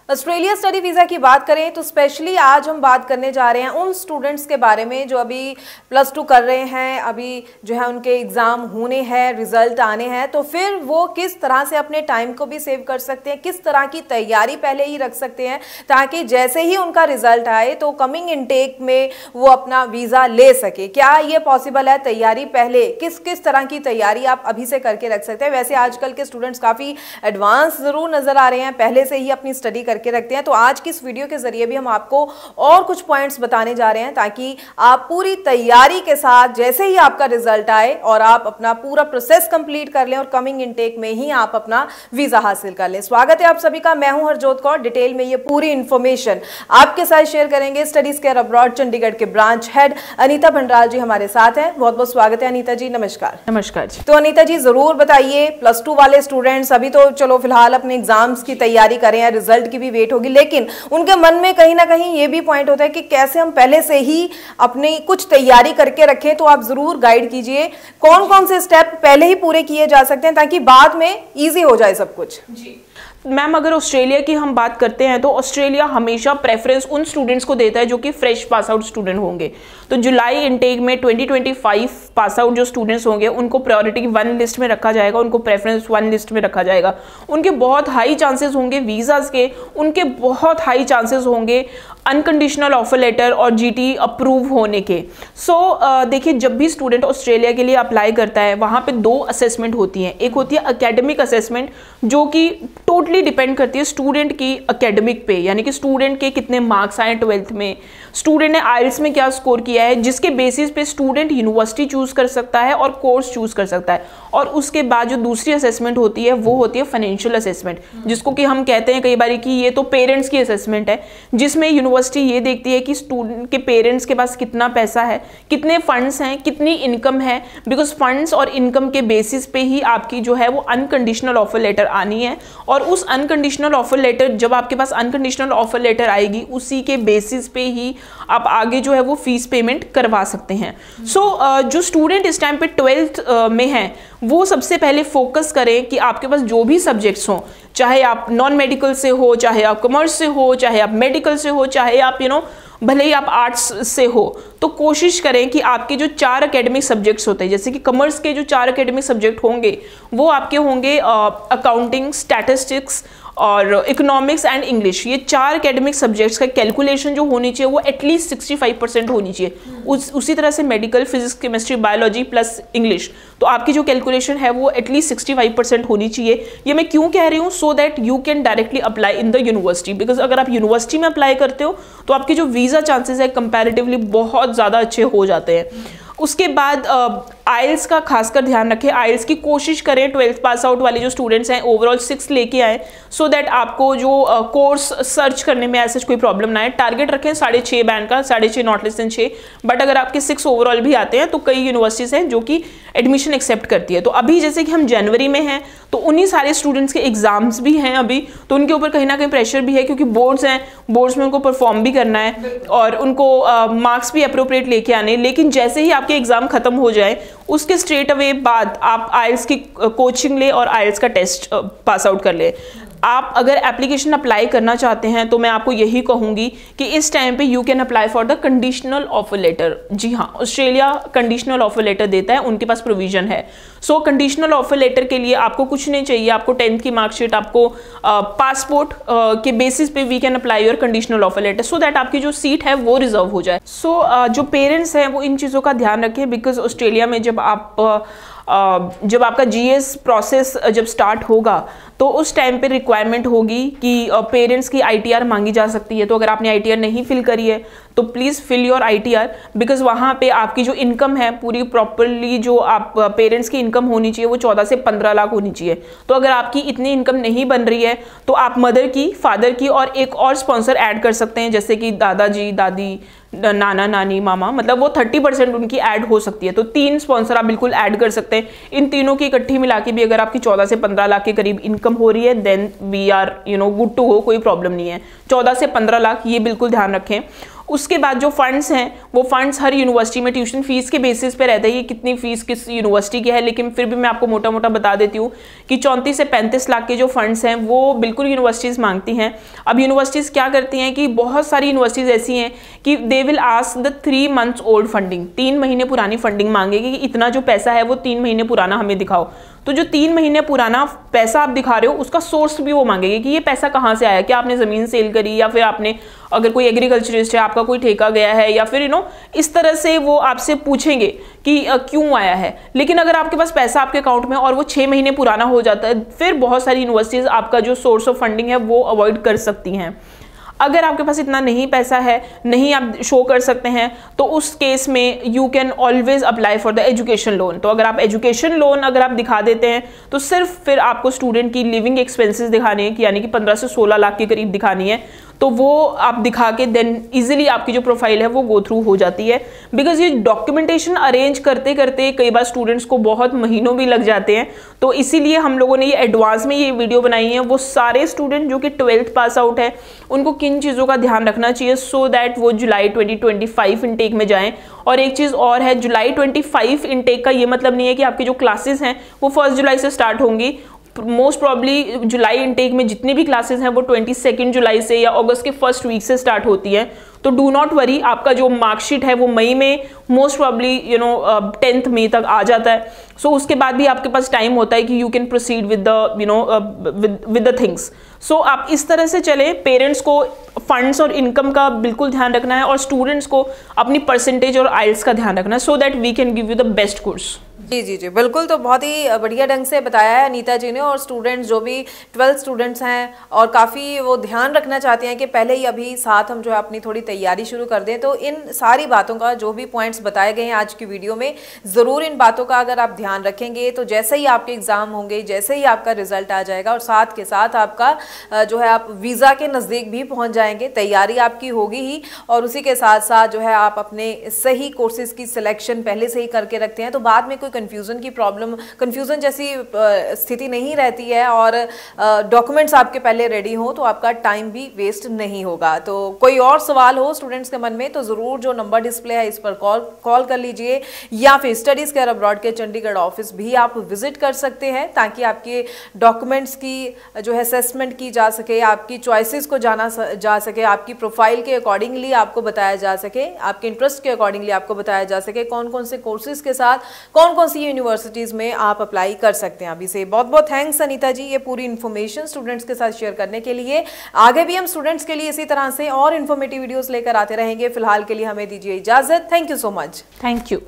Australia study visa की बात करें तो स्पेशली आज हम बात करने जा रहे हैं उन स्टूडेंट्स के बारे में जो अभी +2 कर रहे हैं, अभी जो है उनके एग्ज़ाम होने हैं, रिजल्ट आने हैं, तो फिर वो किस तरह से अपने टाइम को भी सेव कर सकते हैं, किस तरह की तैयारी पहले ही रख सकते हैं ताकि जैसे ही उनका रिजल्ट आए तो कमिंग इनटेक में वो अपना वीज़ा ले सके। क्या ये पॉसिबल है? तैयारी पहले किस तरह की तैयारी आप अभी से करके रख सकते हैं? वैसे आजकल के स्टूडेंट्स काफ़ी एडवांस ज़रूर नज़र आ रहे हैं, पहले से ही अपनी स्टडी करके रखते हैं। तो आज की इस वीडियो के जरिए भी हम आपको और कुछ पॉइंट्स बताने जा रहे हैं ताकि आप पूरी तैयारी के साथ जैसे ही आपका रिजल्ट आए और आप अपना पूरा प्रोसेस कंप्लीट कर लें और कमिंग इनटेक में ही आप अपना वीजा हासिल कर लें। स्वागत है आप सभी का, मैं हूं हरजोत कौर। डिटेल में ये पूरी इंफॉर्मेशन आपके साथ शेयर करेंगे स्टडीज केयर अब्रॉड चंडीगढ़ के ब्रांच हेड अनीता भंडाल जी हमारे साथ हैं। बहुत बहुत स्वागत है अनीता जी, नमस्कार। नमस्कार जी। तो अनीता जी जरूर बताइए, +2 वाले स्टूडेंट्स अभी तो चलो फिलहाल अपने एग्जाम्स की तैयारी करें या रिजल्ट की भी वेट होगी, लेकिन उनके मन में कहीं ना कहीं ये भी पॉइंट होता है कि कैसे हम पहले से ही अपनी कुछ तैयारी करके रखें। तो आप जरूर गाइड कीजिए कौन कौन से स्टेप पहले ही पूरे किए जा सकते हैं ताकि बाद में इजी हो जाए सब कुछ। जी मैम, अगर ऑस्ट्रेलिया की हम बात करते हैं तो ऑस्ट्रेलिया हमेशा प्रेफरेंस उन स्टूडेंट्स को देता है जो कि फ्रेश पास आउट स्टूडेंट होंगे। तो जुलाई इनटेक में 2025 पास आउट जो स्टूडेंट्स होंगे उनको प्रायोरिटी 1 लिस्ट में रखा जाएगा, उनको प्रेफरेंस 1 लिस्ट में रखा जाएगा। उनके बहुत हाई चांसेस होंगे वीज़ाज़ के, उनके बहुत हाई चांसेस होंगे अनकंडीशनल ऑफर लेटर और जीटी अप्रूव होने के। देखिए, जब भी स्टूडेंट ऑस्ट्रेलिया के लिए अप्लाई करता है वहाँ पे 2 असेसमेंट होती हैं। एक होती है एकेडमिक असेसमेंट जो कि टोटली डिपेंड करती है स्टूडेंट की एकेडमिक पे, यानी कि स्टूडेंट के कितने मार्क्स आए 12th में, स्टूडेंट ने आइल्स में क्या स्कोर किया है, जिसके बेसिस पे स्टूडेंट यूनिवर्सिटी चूज कर सकता है और कोर्स चूज कर सकता है। और उसके बाद जो दूसरी असेसमेंट होती है वो होती है फाइनेंशियल असेसमेंट, जिसको कि हम कहते हैं कई बार कि ये तो पेरेंट्स की असेसमेंट है, जिसमें यूनिवर्सिटी ये देखती है कि स्टूडेंट के पेरेंट्स के पास कितना पैसा है, कितने फंड्स हैं, कितनी इनकम है। बिकॉज फंड्स और इनकम के बेसिस पे ही आपकी जो है वो अनकंडीशनल ऑफर लेटर आनी है। और उस अनकंडीशनल ऑफर लेटर, जब आपके पास अनकंडीशनल ऑफर लेटर आएगी उसी के बेसिस पे ही आप आगे जो है वो फीस पेमेंट करवा सकते हैं। जो स्टूडेंट इस टाइम पे 12th में हैं वो सबसे पहले फोकस करें कि आपके पास जो भी सब्जेक्ट्स हों, चाहे आप नॉन मेडिकल से हो, चाहे आप कॉमर्स से हो, चाहे आप मेडिकल से हो, चाहे आप भले ही आप आर्ट्स से हो, तो कोशिश करें कि आपके जो 4 एकेडमिक सब्जेक्ट्स होते हैं, जैसे कि कॉमर्स के जो 4 एकेडमिक सब्जेक्ट होंगे वो आपके होंगे अकाउंटिंग, स्टैटिस्टिक्स और इकोनॉमिक्स एंड इंग्लिश। ये 4 एकेडमिक सब्जेक्ट्स का कैलकुलेशन जो होनी चाहिए वो एटलीस्ट 65% होनी चाहिए। उसी तरह से medical, physics, chemistry, biology plus English, तो आपकी जो कैलकुलेशन है वो एटलीस्ट 65% होनी चाहिए। ये मैं क्यों कह रही हूँ? So that you can directly apply in the university. Because अगर आप यूनिवर्सिटी में अप्लाई करते हो तो आपके जो वीज़ा चांसेस है कंपैरेटिवली बहुत ज़्यादा अच्छे हो जाते हैं। उसके बाद आइल्स का खासकर ध्यान रखें। आइल्स की कोशिश करें 12th पास आउट वाले जो स्टूडेंट्स हैं ओवरऑल 6 लेके आए, सो दैट आपको जो कोर्स सर्च करने में ऐसा कोई प्रॉब्लम ना आए। टारगेट रखें 6.5 बैंड का, 6.5 नॉट लेस देन 6। बट अगर आपके 6 ओवरऑल भी आते हैं तो कई यूनिवर्सिटीज़ हैं जो कि एडमिशन एक्सेप्ट करती है। तो अभी जैसे कि हम जनवरी में हैं तो उन्हीं सारे स्टूडेंट्स के एग्जाम्स भी हैं अभी, तो उनके ऊपर कहीं ना कहीं प्रेशर भी है क्योंकि बोर्ड्स हैं, बोर्ड्स में उनको परफॉर्म भी करना है और उनको मार्क्स भी अप्रोप्रिएट लेके आने। लेकिन जैसे ही आपके एग्जाम खत्म हो जाए उसके स्ट्रेट अवे बाद आप आइल्स की कोचिंग ले और आइल्स का टेस्ट पास आउट कर ले। आप अगर एप्लीकेशन अप्लाई करना चाहते हैं तो मैं आपको यही कहूँगी कि इस टाइम पे you can apply for the conditional offer letter. जी हाँ, ऑस्ट्रेलिया कंडीशनल ऑफर लेटर देता है, उनके पास प्रोविजन है। सो कंडीशनल ऑफर लेटर के लिए आपको कुछ नहीं चाहिए, आपको 10th की मार्कशीट, आपको पासपोर्ट के बेसिस पे we can apply your conditional offer letter, so that आपकी जो सीट है वो रिजर्व हो जाए। जो पेरेंट्स हैं वो इन चीज़ों का ध्यान रखें, बिकॉज ऑस्ट्रेलिया में जब आपका जीएस प्रोसेस जब स्टार्ट होगा तो उस टाइम पे रिक्वायरमेंट होगी कि पेरेंट्स की आईटीआर मांगी जा सकती है। तो अगर आपने आईटीआर नहीं फिल करी है तो please fill your ITR, because वहाँ पे आपकी जो इनकम है पूरी प्रॉपरली जो आप पेरेंट्स की इनकम होनी चाहिए वो 14 से 15 लाख होनी चाहिए। तो अगर आपकी इतनी इनकम नहीं बन रही है तो आप मदर की, फादर की और एक और स्पॉन्सर ऐड कर सकते हैं, जैसे कि दादाजी, दादी, नाना, नानी, मामा, मतलब वो 30% उनकी ऐड हो सकती है। तो 3 स्पॉन्सर आप बिल्कुल ऐड कर सकते हैं। इन तीनों की इकट्ठी मिला के भी अगर आपकी 14 से 15 लाख के करीब इनकम हो रही है then we are good to go, कोई प्रॉब्लम नहीं है। 14 से 15 लाख ये बिल्कुल ध्यान रखें। उसके बाद जो फंड्स हैं वो फंड्स हर यूनिवर्सिटी में ट्यूशन फीस के बेसिस पे रहता है कि कितनी फीस किस यूनिवर्सिटी की है, लेकिन फिर भी मैं आपको मोटा मोटा बता देती हूँ कि 34 से 35 लाख के जो फंड्स हैं वो बिल्कुल यूनिवर्सिटीज़ मांगती हैं। अब यूनिवर्सिटीज़ क्या करती हैं कि बहुत सारी यूनिवर्सिटीज़ ऐसी हैं कि they will ask the 3 months old funding, 3 महीने पुरानी फंडिंग मांगेगी कि इतना जो पैसा है वो 3 महीने पुराना हमें दिखाओ। तो जो 3 महीने पुराना पैसा आप दिखा रहे हो उसका सोर्स भी वो मांगेगी कि ये पैसा कहाँ से आया, क्या आपने ज़मीन सेल करी या फिर आपने अगर कोई एग्रीकल्चरिस्ट है आपका कोई ठेका गया है या फिर इस तरह से वो आपसे पूछेंगे कि क्यों आया है। लेकिन अगर आपके पास पैसा आपके अकाउंट में और वो 6 महीने पुराना हो जाता है, फिर बहुत सारी यूनिवर्सिटीज़ आपका जो सोर्स ऑफ फंडिंग है वो अवॉइड कर सकती हैं। अगर आपके पास इतना नहीं पैसा है, नहीं आप शो कर सकते हैं, तो उस केस में you can always apply for the education loan. तो अगर आप एजुकेशन लोन अगर आप दिखा देते हैं तो सिर्फ फिर आपको स्टूडेंट की लिविंग एक्सपेंसेस दिखाने हैं, यानी कि 15 से 16 लाख के करीब दिखानी है, तो वो आप दिखा के देन इजीली आपकी जो प्रोफाइल है वो गो थ्रू हो जाती है। बिकॉज ये डॉक्यूमेंटेशन अरेंज करते करते कई बार स्टूडेंट्स को बहुत महीनों भी लग जाते हैं, तो इसीलिए हम लोगों ने ये एडवांस में ये वीडियो बनाई है। वो सारे स्टूडेंट जो कि 12th पास आउट है उनको किन चीज़ों का ध्यान रखना चाहिए सो दैट वो जुलाई 2025 इनटेक में जाएं। और एक चीज़ और है, जुलाई 25 इनटेक का ये मतलब नहीं है कि आपकी जो क्लासेस हैं वो 1 जुलाई से स्टार्ट होंगी। मोस्ट प्रॉब्ली जुलाई इनटेक में जितनी भी क्लासेस हैं वो 22 जुलाई से या अगस्त के फर्स्ट वीक से स्टार्ट होती है। तो डू नॉट वरी, आपका जो मार्कशीट है वो मई में मोस्ट प्रॉब्ली 10th मई तक आ जाता है। सो उसके बाद भी आपके पास टाइम होता है कि you can proceed with the with the things. So आप इस तरह से चलें। पेरेंट्स को फंड्स और इनकम का बिल्कुल ध्यान रखना है और स्टूडेंट्स को अपनी परसेंटेज और आइल्स का ध्यान रखना है so that we can give you the best course. जी जी जी बिल्कुल। तो बहुत ही बढ़िया ढंग से बताया है अनीता जी ने। और स्टूडेंट्स जो भी 12th स्टूडेंट्स हैं और काफ़ी वो ध्यान रखना चाहते हैं कि पहले ही अभी साथ हम जो है अपनी थोड़ी तैयारी शुरू कर दें, तो इन सारी बातों का जो भी पॉइंट्स बताए गए हैं आज की वीडियो में, ज़रूर इन बातों का अगर आप ध्यान रखेंगे तो जैसे ही आपके एग्ज़ाम होंगे, जैसे ही आपका रिजल्ट आ जाएगा और साथ के साथ आपका जो है आप वीज़ा के नज़दीक भी पहुँच जाएंगे, तैयारी आपकी होगी ही और उसी के साथ साथ जो है आप अपने सही कोर्सेज़ की सिलेक्शन पहले से ही करके रखते हैं, तो बाद में कोई कन्फ्यूज़न जैसी स्थिति नहीं रहती है और डॉक्यूमेंट्स आपके पहले रेडी हो तो आपका टाइम भी वेस्ट नहीं होगा। तो कोई और सवाल हो स्टूडेंट्स के मन में तो ज़रूर जो नंबर डिस्प्ले है इस पर कॉल कर लीजिए या फिर स्टडीज़ केयर अब्रॉड के चंडीगढ़ ऑफिस भी आप विजिट कर सकते हैं ताकि आपके डॉक्यूमेंट्स की जो है असेसमेंट की जा सके, आपकी चॉइसेस को जाना जा सके, आपकी प्रोफाइल के अकॉर्डिंगली आपको बताया जा सके, आपके इंटरेस्ट के अकॉर्डिंगली आपको बताया जा सके कौन कौन से कोर्सेज के साथ कौन कौन सी यूनिवर्सिटीज़ में आप अप्लाई कर सकते हैं। अभी से बहुत बहुत थैंक्स अनीता जी ये पूरी इन्फॉर्मेशन स्टूडेंट्स के साथ शेयर करने के लिए। आगे भी हम स्टूडेंट्स के लिए इसी तरह से और इन्फॉर्मेटिव वीडियोस लेकर आते रहेंगे। फिलहाल के लिए हमें दीजिए इजाजत। Thank you so much. Thank you.